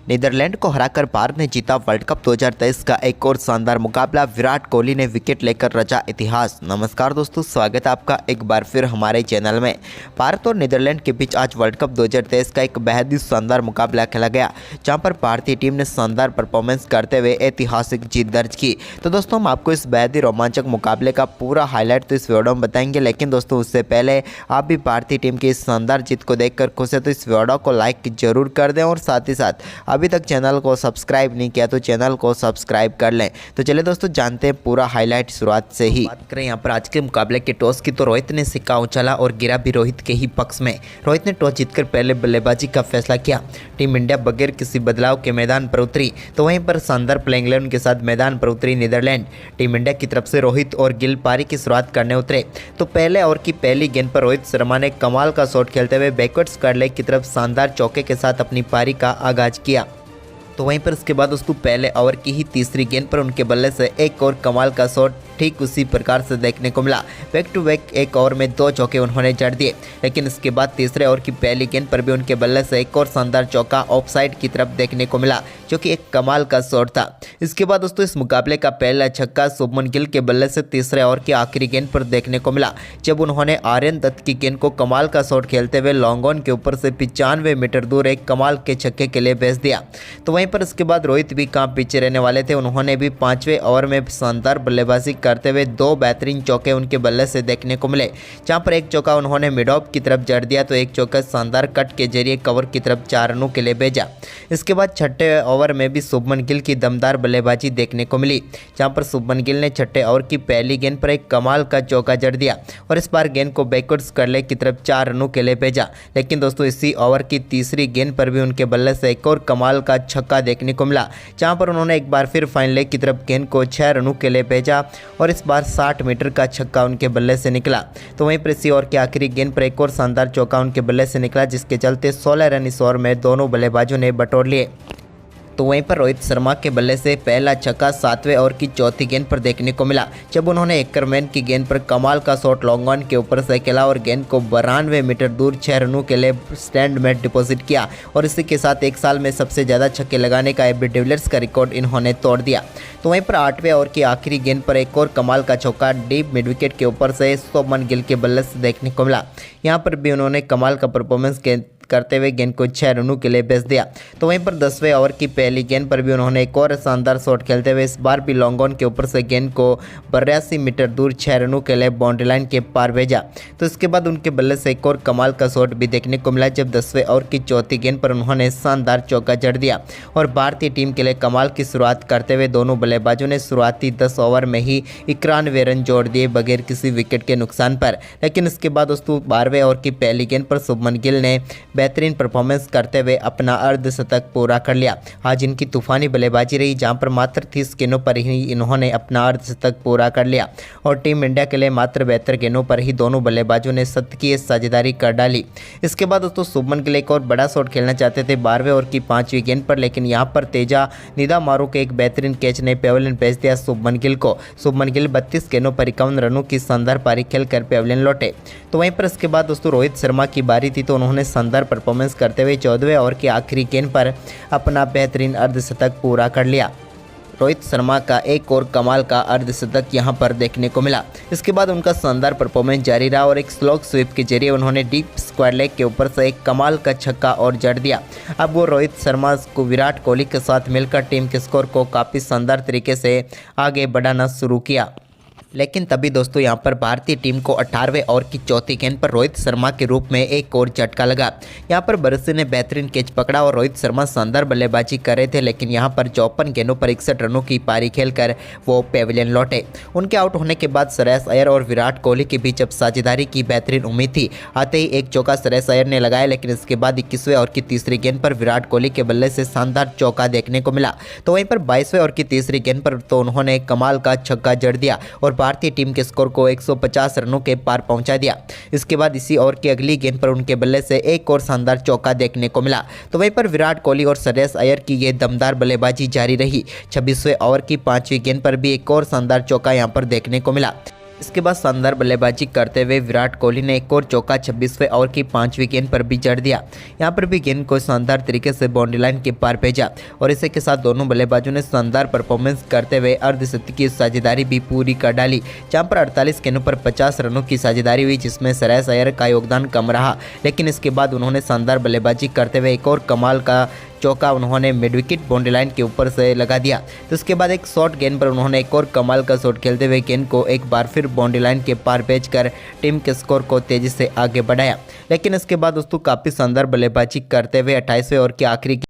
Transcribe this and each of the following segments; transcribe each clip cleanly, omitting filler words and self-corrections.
Netherlands को हराकर भारत ने जीता वर्ल्ड कप 2023 का एक और शानदार मुकाबला। विराट कोहली ने विकेट लेकर रचा इतिहास। नमस्कार दोस्तों, स्वागत है आपका एक बार फिर हमारे चैनल में। भारत और नीदरलैंड के बीच आज वर्ल्ड कप 2023 का एक बेहद ही शानदार मुकाबला खेला गया, जहां पर भारतीय टीम ने शानदार परफॉर्मेंस करते हुए ऐतिहासिक जीत दर्ज की। तो दोस्तों, हम आपको इस बेहद ही रोमांचक मुकाबले का पूरा हाईलाइट तो इस वीडियो में बताएंगे, लेकिन दोस्तों उससे पहले आप भी भारतीय टीम की इस शानदार जीत को देखकर खुश है तो इस वीडियो को लाइक जरूर कर दें और साथ ही साथ अभी तक चैनल को सब्सक्राइब नहीं किया तो चैनल को सब्सक्राइब कर लें। तो चलिए दोस्तों, जानते हैं पूरा हाईलाइट शुरुआत से ही। बात करें यहाँ पर आज के मुकाबले के टॉस की, तो रोहित ने सिक्का उछाला और गिरा भी रोहित के ही पक्ष में। रोहित ने टॉस जीतकर पहले बल्लेबाजी का फैसला किया। टीम इंडिया बगैर किसी बदलाव के मैदान पर उतरी, तो वहीं पर शानदार प्लेइंग इलेवन के साथ मैदान पर उतरी नीदरलैंड। टीम इंडिया की तरफ से रोहित और गिल पारी की शुरुआत करने उतरे, तो पहले ओवर की पहली गेंद पर रोहित शर्मा ने कमाल का शॉट खेलते हुए बैकवर्ड स्क्वायर लेग की तरफ शानदार चौके के साथ अपनी पारी का आगाज किया। तो वहीं पर इसके बाद उसको पहले ओवर की ही तीसरी गेंद पर उनके बल्ले से एक और कमाल का शॉट ठीक उसी प्रकार से देखने को मिला। बैक टू बैक एक ओवर में 2 चौके उन्होंने जड़ दिए, लेकिन इसके बाद तीसरे ओवर की पहली गेंद पर भी उनके बल्ले से एक और शानदार चौका ऑफसाइड की तरफ देखने को मिला, जो कि एक कमाल का शॉट था। इसके बाद दोस्तों इस मुकाबले का पहला छक्का शुभमन गिल के बल्ले से तीसरे ओवर की आखिरी गेंद पर देखने को मिला, जब उन्होंने आर्यन दत्त की गेंद को कमाल का शॉट खेलते हुए लॉन्ग ऑन के ऊपर से 95 मीटर दूर एक कमाल के छक्के के लिए भेज दिया। तो वहीं पर इसके बाद रोहित भी कहाँ पीछे रहने वाले थे, उन्होंने भी 5वें ओवर में शानदार बल्लेबाजी करते हुए 2 बेहतरीन चौके उनके बल्ले से देखने को मिले, जहां पर एक चौका उन्होंने मिड ऑफ की तरफ जड़ दिया तो एक चौका शानदार कट के जरिए कवर की तरफ 4 रनों के लिए भेजा। इसके बाद छठे ओवर में भी शुभमन गिल की दमदार बल्लेबाजी देखने को मिली, जहां पर शुभमन गिल ने छठे ओवर की पहली गेंद पर एक कमाल का चौका जड़ दिया और इस बार गेंद को बैकवर्ड स्क्वायर लेग की तरफ 4 रनों के लिए भेजा। लेकिन दोस्तों इसी ओवर की तीसरी गेंद पर भी उनके बल्ले से एक और कमाल का छक्का देखने को मिला, जहां पर उन्होंने एक बार फिर फाइन लेग की तरफ गेंद को 6 रनों के लिए भेजा और इस बार 60 मीटर का छक्का उनके बल्ले से निकला। तो वहीं पर इसी ओवर की आखिरी गेंद पर एक और शानदार चौका उनके बल्ले से निकला, जिसके चलते 16 रन इस ओवर में दोनों बल्लेबाजों ने बटोर लिए। तो वहीं पर रोहित शर्मा के बल्ले से पहला छक्का 7वें ओवर की चौथी गेंद पर देखने को मिला, जब उन्होंने एकरमैन की गेंद पर कमाल का शॉट लॉन्ग ऑन के ऊपर से खेला और गेंद को 92 मीटर दूर 6 रनों के लिए स्टैंड में डिपॉजिट किया और इसी के साथ एक साल में सबसे ज़्यादा छक्के लगाने का एबी डिविलियर्स का रिकॉर्ड इन्होंने तोड़ दिया। तो वहीं पर 8वें ओवर की आखिरी गेंद पर एक और कमाल का चौका डीप मिड विकेट के ऊपर से शुभमन गिल के बल्ले से देखने को मिला। यहाँ पर भी उन्होंने कमाल का परफॉर्मेंस करते हुए गेंद को 6 रनों के लिए भेज दिया। तो वहीं पर 10वें ओवर की पहली गेंद पर भी उन्होंने एक और शानदार शॉट खेलते हुए इस बार भी लॉन्ग ऑन के ऊपर से गेंद को 82 मीटर दूर 6 रनों के लिए बाउंड्री लाइन के पार भेजा। तो इसके बाद उनके बल्ले से एक और कमाल का शॉट भी देखने को मिला, जब 10वें ओवर की चौथी गेंद पर उन्होंने शानदार चौका जड़ दिया और भारतीय टीम के लिए कमाल की शुरुआत करते हुए दोनों बल्लेबाजों ने शुरुआती 10 ओवर में ही 91 रन जोड़ दिए बगैर किसी विकेट के नुकसान पर। लेकिन इसके बाद दोस्तों 12वें ओवर की पहली गेंद पर शुभमन गिल ने बेहतरीन परफॉर्मेंस करते हुए अपना अर्धशतक पूरा कर लिया। आज इनकी तूफानी बल्लेबाजी रही, जहां पर मात्र 30 गेंदों पर ही इन्होंने अपना अर्धशतक पूरा कर लिया और टीम इंडिया के लिए मात्र 72 गेंदों पर ही दोनों बल्लेबाजों ने शतकीय साझेदारी कर डाली। इसके बाद दोस्तों शुभमन गिल एक और बड़ा शॉट खेलना चाहते थे 12वें ओवर की 5वीं गेंद पर, लेकिन यहां पर तेजा निदामारू के एक बेहतरीन कैच ने पेविलियन भेज दिया शुभमन गिल को। शुभमन गिल 32 गेंदों पर 51 रनों की शानदार पारी खेलकर पेविलियन लौटे। तो वहीं पर इसके बाद दोस्तों रोहित शर्मा की बारी थी, तो उन्होंने शानदार परफॉर्मेंस करते हुए 14वें ओवर की आखिरी गेंद पर अपना बेहतरीन अर्धशतक पूरा कर लिया। रोहित शर्मा का एक और कमाल का अर्धशतक यहां पर देखने को मिला। इसके बाद उनका शानदार परफॉर्मेंस जारी रहा और एक स्लॉग स्वीप के जरिए उन्होंने डीप स्क्वायर लेग के ऊपर से एक कमाल का छक्का और जड़ दिया। अब वो रोहित शर्मा को विराट कोहली के साथ मिलकर टीम के स्कोर को काफ़ी शानदार तरीके से आगे बढ़ाना शुरू किया। लेकिन तभी दोस्तों यहाँ पर भारतीय टीम को 18वें ओवर की चौथी गेंद पर रोहित शर्मा के रूप में एक और झटका लगा। यहाँ पर बरसी ने बेहतरीन कैच पकड़ा और रोहित शर्मा शानदार बल्लेबाजी कर रहे थे, लेकिन यहाँ पर 54 गेंदों पर 61 रनों की पारी खेलकर वो पेविलियन लौटे। उनके आउट होने के बाद श्रेयस अय्यर और विराट कोहली के बीच अब साझेदारी की बेहतरीन उम्मीद थी। आते ही एक चौका श्रेयस अय्यर ने लगाया, लेकिन इसके बाद 21वें ओवर की तीसरी गेंद पर विराट कोहली के बल्ले से शानदार चौका देखने को मिला। तो वहीं पर 22वें ओवर की तीसरी गेंद पर तो उन्होंने कमाल का छक्का जड़ दिया और भारतीय टीम के स्कोर को 150 रनों के पार पहुंचा दिया। इसके बाद इसी ओवर की अगली गेंद पर उनके बल्ले से एक और शानदार चौका देखने को मिला। तो वहीं पर विराट कोहली और श्रेयस अय्यर की ये दमदार बल्लेबाजी जारी रही। 26वें ओवर की 5वीं गेंद पर भी एक और शानदार चौका यहां पर देखने को मिला। इसके बाद शानदार बल्लेबाजी करते हुए विराट कोहली ने एक और चौका 26वें ओवर की 5वीं गेंद पर भी जड़ दिया। यहाँ पर भी गेंद को शानदार तरीके से बाउंड्री लाइन के पार भेजा और इसी के साथ दोनों बल्लेबाजों ने शानदार परफॉर्मेंस करते हुए अर्धशतकीय की साझेदारी भी पूरी कर डाली, जहाँ पर 48 गेंदों पर 50 रनों की साझेदारी हुई, जिसमें श्रेयस अय्यर का योगदान कम रहा। लेकिन इसके बाद उन्होंने शानदार बल्लेबाजी करते हुए एक और कमाल का चौका उन्होंने मिड विकेट बाउंड्री लाइन के ऊपर से लगा दिया। तो उसके बाद एक शॉर्ट गेंद पर उन्होंने एक और कमाल का शॉट खेलते हुए गेंद को एक बार फिर बाउंड्री लाइन के पार भेजकर टीम के स्कोर को तेजी से आगे बढ़ाया। लेकिन इसके बाद दोस्तों काफ़ी शानदार बल्लेबाजी करते हुए 28वें ओवर की आखिरी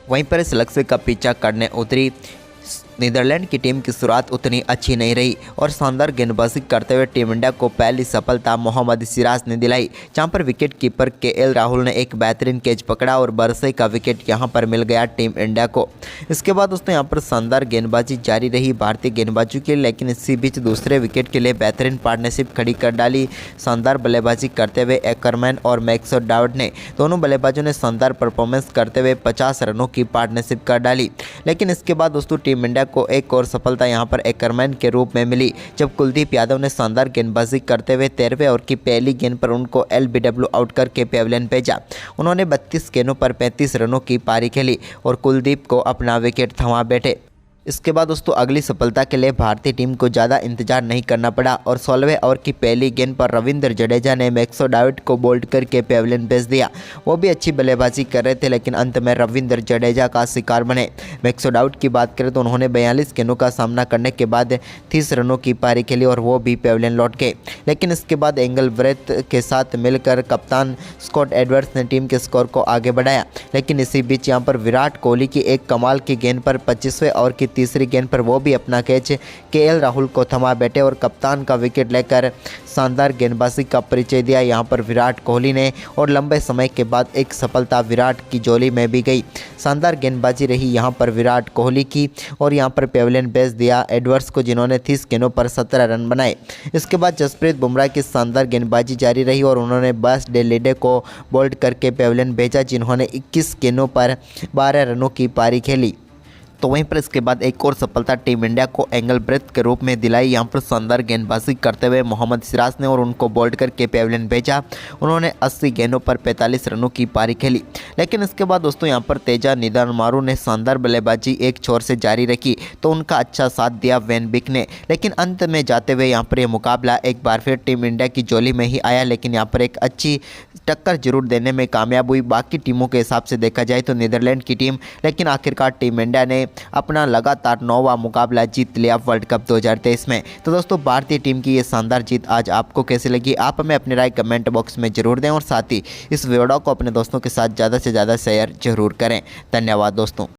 वहीं पर इस लक्ष्य का पीछा करने उतरी नीदरलैंड की टीम की शुरुआत उतनी अच्छी नहीं रही और शानदार गेंदबाजी करते हुए टीम इंडिया को पहली सफलता मोहम्मद सिराज ने दिलाई, जहां पर विकेट कीपर केएल राहुल ने एक बेहतरीन कैच पकड़ा और बरसे का विकेट यहां पर मिल गया टीम इंडिया को। इसके बाद दोस्तों यहां पर शानदार गेंदबाजी जारी रही भारतीय गेंदबाजों की, लेकिन इसी बीच दूसरे विकेट के लिए बेहतरीन पार्टनरशिप खड़ी कर डाली। शानदार बल्लेबाजी करते हुए एकरमैन और मैक्सवेल डॉवर्ट ने दोनों बल्लेबाजों ने शानदार परफॉर्मेंस करते हुए 50 रनों की पार्टनरशिप कर डाली। लेकिन इसके बाद दोस्तों टीम इंडिया को एक और सफलता यहां पर एकरमैन के रूप में मिली, जब कुलदीप यादव ने शानदार गेंदबाजी करते हुए 13वें ओवर की पहली गेंद पर उनको एलबीडब्ल्यू आउट करके पेविलियन भेजा। उन्होंने 32 गेंदों पर 35 रनों की पारी खेली और कुलदीप को अपना विकेट थमा बैठे। इसके बाद दोस्तों अगली सफलता के लिए भारतीय टीम को ज़्यादा इंतजार नहीं करना पड़ा और 16वें ओवर की पहली गेंद पर रविंद्र जडेजा ने मैक्सवेल डॉवर्ट को बोल्ड करके पेविलियन भेज दिया। वो भी अच्छी बल्लेबाजी कर रहे थे, लेकिन अंत में रविंद्र जडेजा का शिकार बने। मैक्सवेल डॉवर्ट की बात करें तो उन्होंने 42 गेंदों का सामना करने के बाद 30 रनों की पारी खेली और वो भी पेविलियन लौट गए। लेकिन इसके बाद एंगलब्रेथ के साथ मिलकर कप्तान स्कॉट एडवर्ड्स ने टीम के स्कोर को आगे बढ़ाया। लेकिन इसी बीच यहाँ पर विराट कोहली की एक कमाल की गेंद पर 25वें ओवर की तीसरी गेंद पर वो भी अपना कैच केएल राहुल को थमा बैठे और कप्तान का विकेट लेकर शानदार गेंदबाजी का परिचय दिया यहां पर विराट कोहली ने। और लंबे समय के बाद एक सफलता विराट की झोली में भी गई। शानदार गेंदबाजी रही यहां पर विराट कोहली की और यहां पर पेविलियन भेज दिया एडवर्ड्स को, जिन्होंने 30 गेंदों पर 17 रन बनाए। इसके बाद जसप्रीत बुमराह की शानदार गेंदबाजी जारी रही और उन्होंने बस डेलिडे को बोल्ड करके पेविलियन भेजा, जिन्होंने 21 गेंदों पर 12 रनों की पारी खेली। तो वहीं पर इसके बाद एक और सफलता टीम इंडिया को एंगलब्रेथ के रूप में दिलाई। यहां पर शानदार गेंदबाजी करते हुए मोहम्मद सिराज ने और उनको बोल्ड करके पेविलियन भेजा। उन्होंने 80 गेंदों पर 45 रनों की पारी खेली। लेकिन इसके बाद दोस्तों यहां पर तेजा निदानमारू ने शानदार बल्लेबाजी एक छोर से जारी रखी, तो उनका अच्छा साथ दिया वेन बिक ने। लेकिन अंत में जाते हुए यहाँ पर यह मुकाबला एक बार फिर टीम इंडिया की झोली में ही आया, लेकिन यहाँ पर एक अच्छी टक्कर जरूर देने में कामयाब हुई बाकी टीमों के हिसाब से देखा जाए तो नीदरलैंड की टीम। लेकिन आखिरकार टीम इंडिया ने अपना लगातार 9वां मुकाबला जीत लिया वर्ल्ड कप 2023 में। तो दोस्तों भारतीय टीम की ये शानदार जीत आज आपको कैसी लगी, आप हमें अपनी राय कमेंट बॉक्स में जरूर दें और साथ ही इस वीडियो को अपने दोस्तों के साथ ज़्यादा से ज़्यादा शेयर जरूर करें। धन्यवाद दोस्तों।